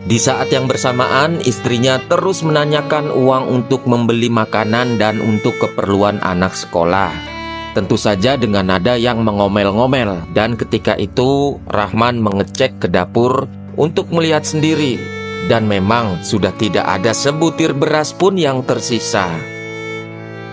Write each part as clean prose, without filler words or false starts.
Di saat yang bersamaan, istrinya terus menanyakan uang untuk membeli makanan dan untuk keperluan anak sekolah. Tentu saja dengan nada yang mengomel-ngomel, dan ketika itu Rahman mengecek ke dapur untuk melihat sendiri, dan memang sudah tidak ada sebutir beras pun yang tersisa.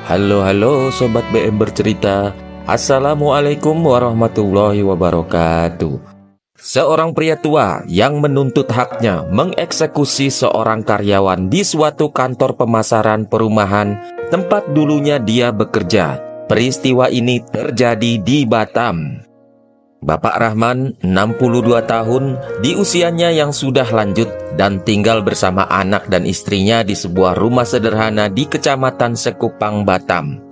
Halo Sobat BM Bercerita. Assalamualaikum warahmatullahi wabarakatuh. Seorang pria tua yang menuntut haknya mengeksekusi seorang karyawan di suatu kantor pemasaran perumahan tempat dulunya dia bekerja. Peristiwa ini terjadi di Batam. Bapak Rahman, 62 tahun, di usianya yang sudah lanjut dan tinggal bersama anak dan istrinya di sebuah rumah sederhana di Kecamatan Sekupang, Batam.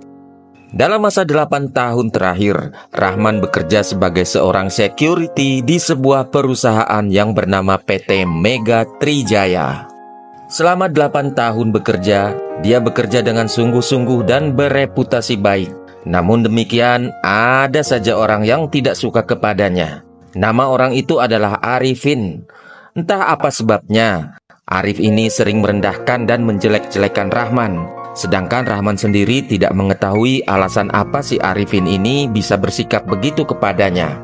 Dalam masa 8 tahun terakhir, Rahman bekerja sebagai seorang security di sebuah perusahaan yang bernama PT Mega Trijaya. Selama 8 tahun bekerja, dia bekerja dengan sungguh-sungguh dan bereputasi baik. Namun demikian, ada saja orang yang tidak suka kepadanya. Nama orang itu adalah Arifin. Entah apa sebabnya, Arif ini sering merendahkan dan menjelek-jelekan Rahman. Sedangkan Rahman sendiri tidak mengetahui alasan apa si Arifin ini bisa bersikap begitu kepadanya.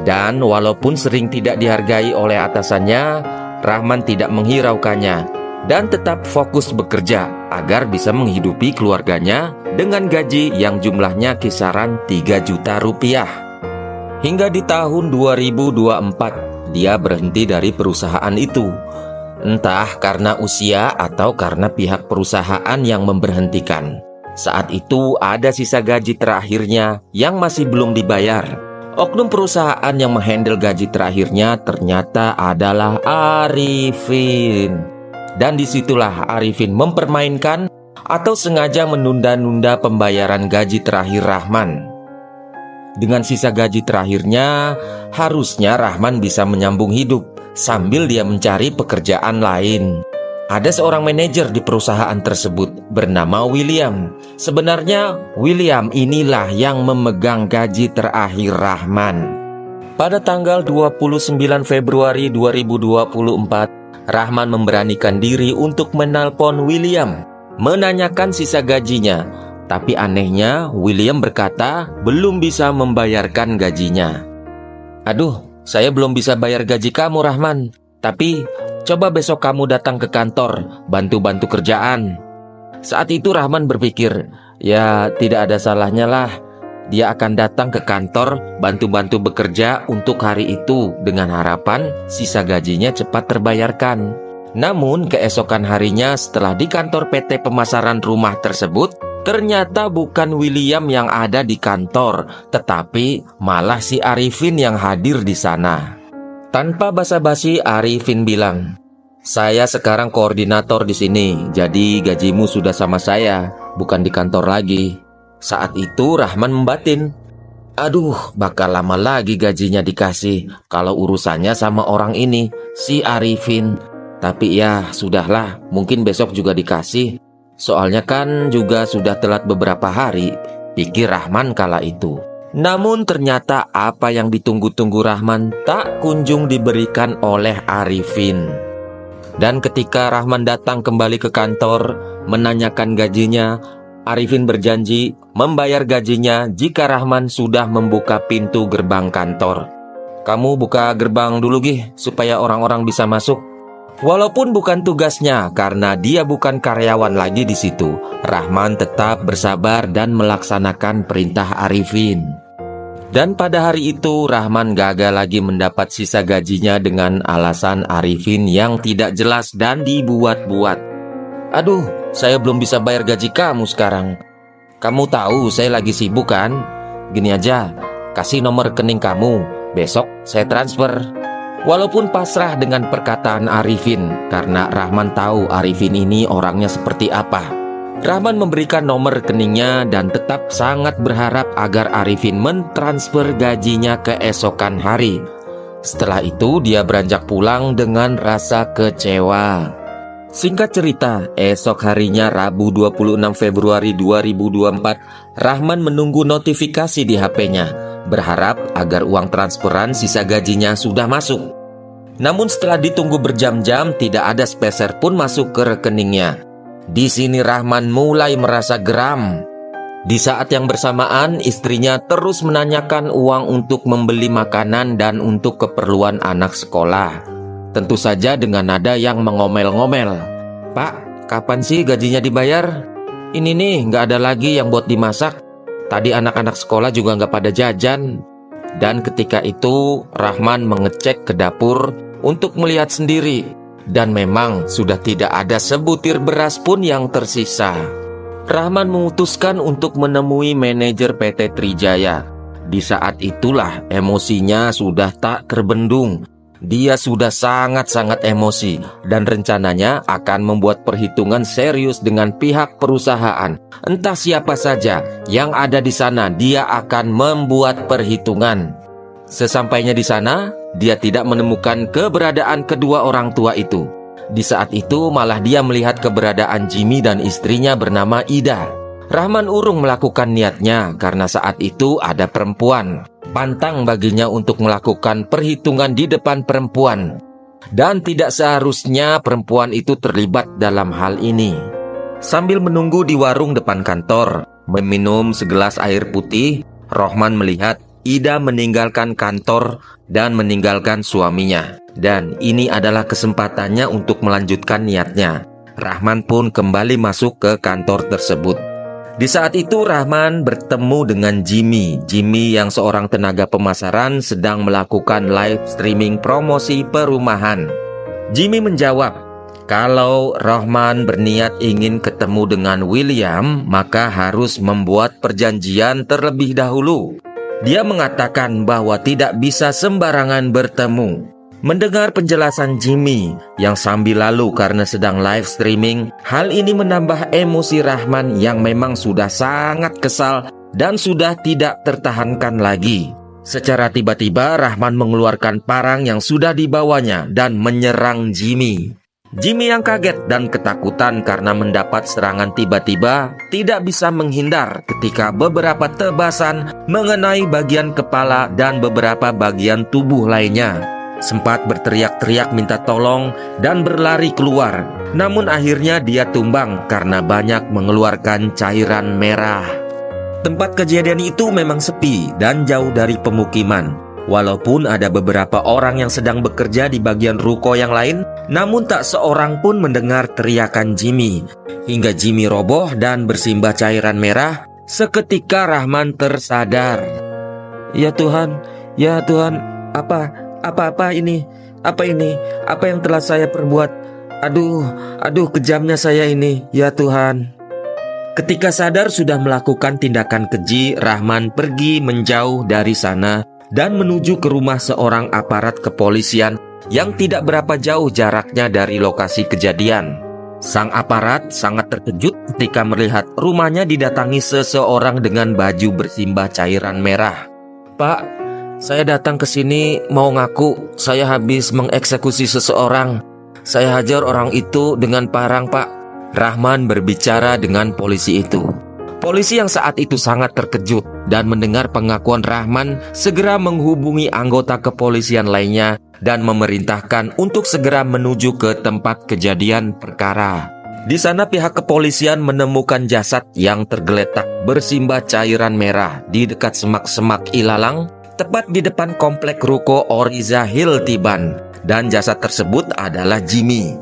Dan walaupun sering tidak dihargai oleh atasannya, Rahman tidak menghiraukannya dan tetap fokus bekerja agar bisa menghidupi keluarganya dengan gaji yang jumlahnya kisaran 3 juta rupiah. Hingga di tahun 2024, dia berhenti dari perusahaan itu. Entah karena usia atau karena pihak perusahaan yang memberhentikan. Saat itu ada sisa gaji terakhirnya yang masih belum dibayar. Oknum perusahaan yang menghandle gaji terakhirnya ternyata adalah Arifin. Dan disitulah Arifin mempermainkan atau sengaja menunda-nunda pembayaran gaji terakhir Rahman. Dengan sisa gaji terakhirnya, harusnya Rahman bisa menyambung hidup sambil dia mencari pekerjaan lain. Ada seorang manajer di perusahaan tersebut bernama William. Sebenarnya William inilah yang memegang gaji terakhir Rahman. Pada tanggal 29 Februari 2024, Rahman memberanikan diri untuk menelpon William, menanyakan sisa gajinya. Tapi anehnya William berkata belum bisa membayarkan gajinya. "Aduh, saya belum bisa bayar gaji kamu Rahman, tapi coba besok kamu datang ke kantor, bantu-bantu kerjaan." Saat itu Rahman berpikir, ya tidak ada salahnya lah. Dia akan datang ke kantor, bantu-bantu bekerja untuk hari itu dengan harapan sisa gajinya cepat terbayarkan. Namun keesokan harinya setelah di kantor PT pemasaran rumah tersebut, ternyata bukan William yang ada di kantor, tetapi malah si Arifin yang hadir di sana. Tanpa basa-basi, Arifin bilang, "Saya sekarang koordinator di sini, jadi gajimu sudah sama saya, bukan di kantor lagi." Saat itu Rahman membatin, "Aduh, bakal lama lagi gajinya dikasih kalau urusannya sama orang ini, si Arifin. Tapi ya, sudahlah, mungkin besok juga dikasih. Soalnya kan juga sudah telat beberapa hari," pikir Rahman kala itu. Namun ternyata apa yang ditunggu-tunggu Rahman tak kunjung diberikan oleh Arifin. Dan ketika Rahman datang kembali ke kantor menanyakan gajinya, Arifin berjanji membayar gajinya jika Rahman sudah membuka pintu gerbang kantor. "Kamu buka gerbang dulu Gih, supaya orang-orang bisa masuk." Walaupun bukan tugasnya karena dia bukan karyawan lagi di situ, Rahman tetap bersabar dan melaksanakan perintah Arifin. Dan pada hari itu Rahman gagal lagi mendapat sisa gajinya dengan alasan Arifin yang tidak jelas dan dibuat-buat. "Aduh, saya belum bisa bayar gaji kamu sekarang. Kamu tahu saya lagi sibuk kan? Gini aja, kasih nomor rekening kamu, besok saya transfer." Walaupun pasrah dengan perkataan Arifin, karena Rahman tahu Arifin ini orangnya seperti apa, Rahman memberikan nomor rekeningnya dan tetap sangat berharap agar Arifin mentransfer gajinya keesokan hari. Setelah itu dia beranjak pulang dengan rasa kecewa. Singkat cerita, esok harinya Rabu 26 Februari 2024, Rahman menunggu notifikasi di HP-nya, berharap agar uang transferan sisa gajinya sudah masuk. Namun setelah ditunggu berjam-jam, tidak ada sepeser pun masuk ke rekeningnya. Di sini Rahman mulai merasa geram. Di saat yang bersamaan, istrinya terus menanyakan uang untuk membeli makanan dan untuk keperluan anak sekolah. Tentu saja dengan nada yang mengomel-ngomel. "Pak, kapan sih gajinya dibayar? Ini nih, nggak ada lagi yang buat dimasak. Tadi anak-anak sekolah juga nggak pada jajan." Dan ketika itu, Rahman mengecek ke dapur untuk melihat sendiri. Dan memang sudah tidak ada sebutir beras pun yang tersisa. Rahman memutuskan untuk menemui manajer PT Trijaya. Di saat itulah emosinya sudah tak terbendung. Dia sudah sangat-sangat emosi dan rencananya akan membuat perhitungan serius dengan pihak perusahaan. Entah siapa saja yang ada di sana, dia akan membuat perhitungan. Sesampainya di sana, dia tidak menemukan keberadaan kedua orang tua itu. Di saat itu malah dia melihat keberadaan Jimmy dan istrinya bernama Ida. Rahman urung melakukan niatnya karena saat itu ada perempuan. Pantang baginya untuk melakukan perhitungan di depan perempuan. Dan tidak seharusnya perempuan itu terlibat dalam hal ini. Sambil menunggu di warung depan kantor, meminum segelas air putih, Rahman melihat Ida meninggalkan kantor dan meninggalkan suaminya. Dan ini adalah kesempatannya untuk melanjutkan niatnya. Rahman pun kembali masuk ke kantor tersebut. Di saat itu Rahman bertemu dengan Jimmy. Jimmy yang seorang tenaga pemasaran sedang melakukan live streaming promosi perumahan. Jimmy menjawab, kalau Rahman berniat ingin ketemu dengan William, maka harus membuat perjanjian terlebih dahulu. Dia mengatakan bahwa tidak bisa sembarangan bertemu. Mendengar penjelasan Jimmy yang sambil lalu karena sedang live streaming, hal ini menambah emosi Rahman yang memang sudah sangat kesal dan sudah tidak tertahankan lagi. Secara tiba-tiba Rahman mengeluarkan parang yang sudah dibawanya dan menyerang Jimmy. Jimmy yang kaget dan ketakutan karena mendapat serangan tiba-tiba tidak bisa menghindar ketika beberapa tebasan mengenai bagian kepala dan beberapa bagian tubuh lainnya. Sempat berteriak-teriak minta tolong dan berlari keluar. Namun akhirnya dia tumbang karena banyak mengeluarkan cairan merah. Tempat kejadian itu memang sepi dan jauh dari pemukiman. Walaupun ada beberapa orang yang sedang bekerja di bagian ruko yang lain, namun tak seorang pun mendengar teriakan Jimmy. Hingga Jimmy roboh dan bersimbah cairan merah, seketika Rahman tersadar. Ya Tuhan, apa ini? Apa yang telah saya perbuat? Aduh, kejamnya saya ini, ya Tuhan. Ketika sadar sudah melakukan tindakan keji, Rahman pergi menjauh dari sana dan menuju ke rumah seorang aparat kepolisian yang tidak berapa jauh jaraknya dari lokasi kejadian. Sang aparat sangat terkejut ketika melihat rumahnya didatangi seseorang dengan baju bersimbah cairan merah. "Pak, saya datang ke sini mau ngaku saya habis mengeksekusi seseorang. Saya hajar orang itu dengan parang, Pak." Rahman berbicara dengan polisi itu. Polisi yang saat itu sangat terkejut dan mendengar pengakuan Rahman segera menghubungi anggota kepolisian lainnya dan memerintahkan untuk segera menuju ke tempat kejadian perkara. Di sana pihak kepolisian menemukan jasad yang tergeletak bersimbah cairan merah di dekat semak-semak ilalang, tepat di depan komplek ruko Oriza Hill Tiban, dan jasad tersebut adalah Jimmy.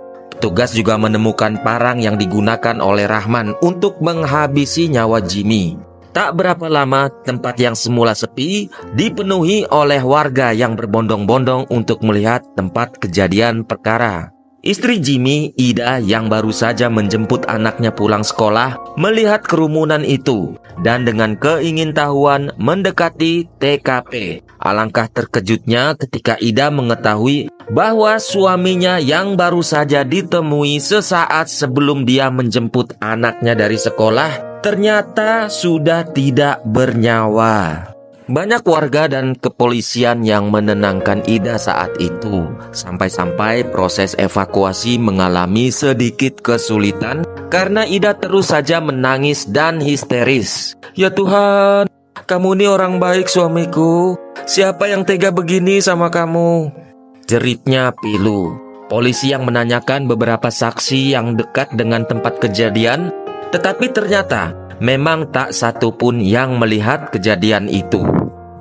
Petugas juga menemukan parang yang digunakan oleh Rahman untuk menghabisi nyawa Jimmy. Tak berapa lama, tempat yang semula sepi dipenuhi oleh warga yang berbondong-bondong untuk melihat tempat kejadian perkara. Istri Jimmy, Ida, yang baru saja menjemput anaknya pulang sekolah, melihat kerumunan itu dan dengan keingintahuan mendekati TKP. Alangkah terkejutnya ketika Ida mengetahui bahwa suaminya yang baru saja ditemui sesaat sebelum dia menjemput anaknya dari sekolah ternyata sudah tidak bernyawa. Banyak warga dan kepolisian yang menenangkan Ida saat itu, sampai-sampai proses evakuasi mengalami sedikit kesulitan karena Ida terus saja menangis dan histeris. "Ya Tuhan, kamu ini orang baik suamiku. Siapa yang tega begini sama kamu?" jeritnya pilu. Polisi yang menanyakan beberapa saksi yang dekat dengan tempat kejadian, tetapi ternyata memang tak satu pun yang melihat kejadian itu.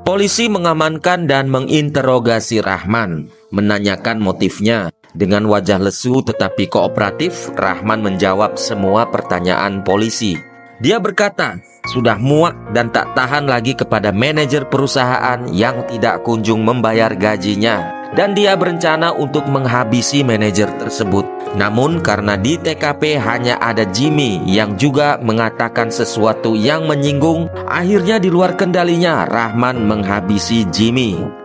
Polisi mengamankan dan menginterogasi Rahman, menanyakan motifnya. Dengan wajah lesu tetapi kooperatif, Rahman menjawab semua pertanyaan polisi. Dia berkata, sudah muak dan tak tahan lagi kepada manajer perusahaan yang tidak kunjung membayar gajinya. Dan dia berencana untuk menghabisi manajer tersebut. Namun karena di TKP hanya ada Jimmy yang juga mengatakan sesuatu yang menyinggung, akhirnya di luar kendalinya Rahman menghabisi Jimmy.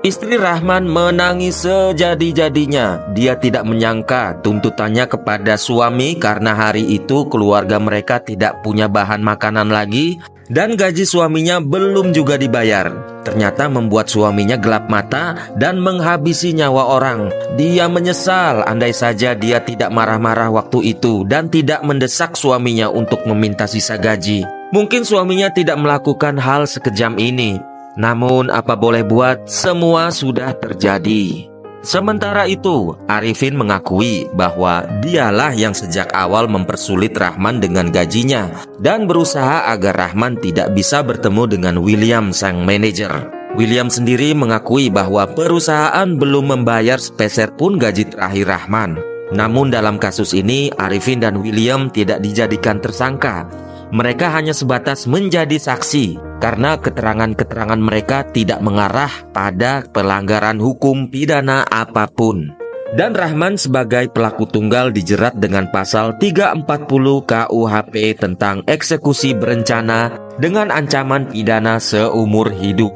Istri Rahman menangis sejadi-jadinya. Dia tidak menyangka tuntutannya kepada suami karena hari itu keluarga mereka tidak punya bahan makanan lagi dan gaji suaminya belum juga dibayar. Ternyata membuat suaminya gelap mata dan menghabisi nyawa orang. Dia menyesal andai saja dia tidak marah-marah waktu itu dan tidak mendesak suaminya untuk meminta sisa gaji. Mungkin suaminya tidak melakukan hal sekejam ini. Namun apa boleh buat, semua sudah terjadi. Sementara itu, Arifin mengakui bahwa dialah yang sejak awal mempersulit Rahman dengan gajinya dan berusaha agar Rahman tidak bisa bertemu dengan William sang manajer. William sendiri mengakui bahwa perusahaan belum membayar sepeser pun gaji terakhir Rahman. Namun dalam kasus ini, Arifin dan William tidak dijadikan tersangka. Mereka hanya sebatas menjadi saksi karena keterangan-keterangan mereka tidak mengarah pada pelanggaran hukum pidana apapun. Dan Rahman sebagai pelaku tunggal dijerat dengan pasal 340 KUHP tentang eksekusi berencana dengan ancaman pidana seumur hidup.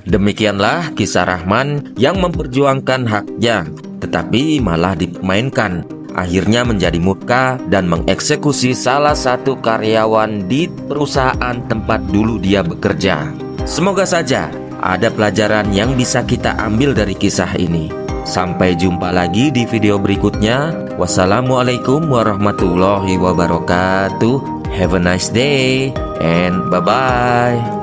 Demikianlah kisah Rahman yang memperjuangkan haknya, tetapi malah dipermainkan. Akhirnya menjadi murka dan mengeksekusi salah satu karyawan di perusahaan tempat dulu dia bekerja. Semoga saja ada pelajaran yang bisa kita ambil dari kisah ini. Sampai jumpa lagi di video berikutnya. Wassalamualaikum warahmatullahi wabarakatuh. Have a nice day and bye-bye.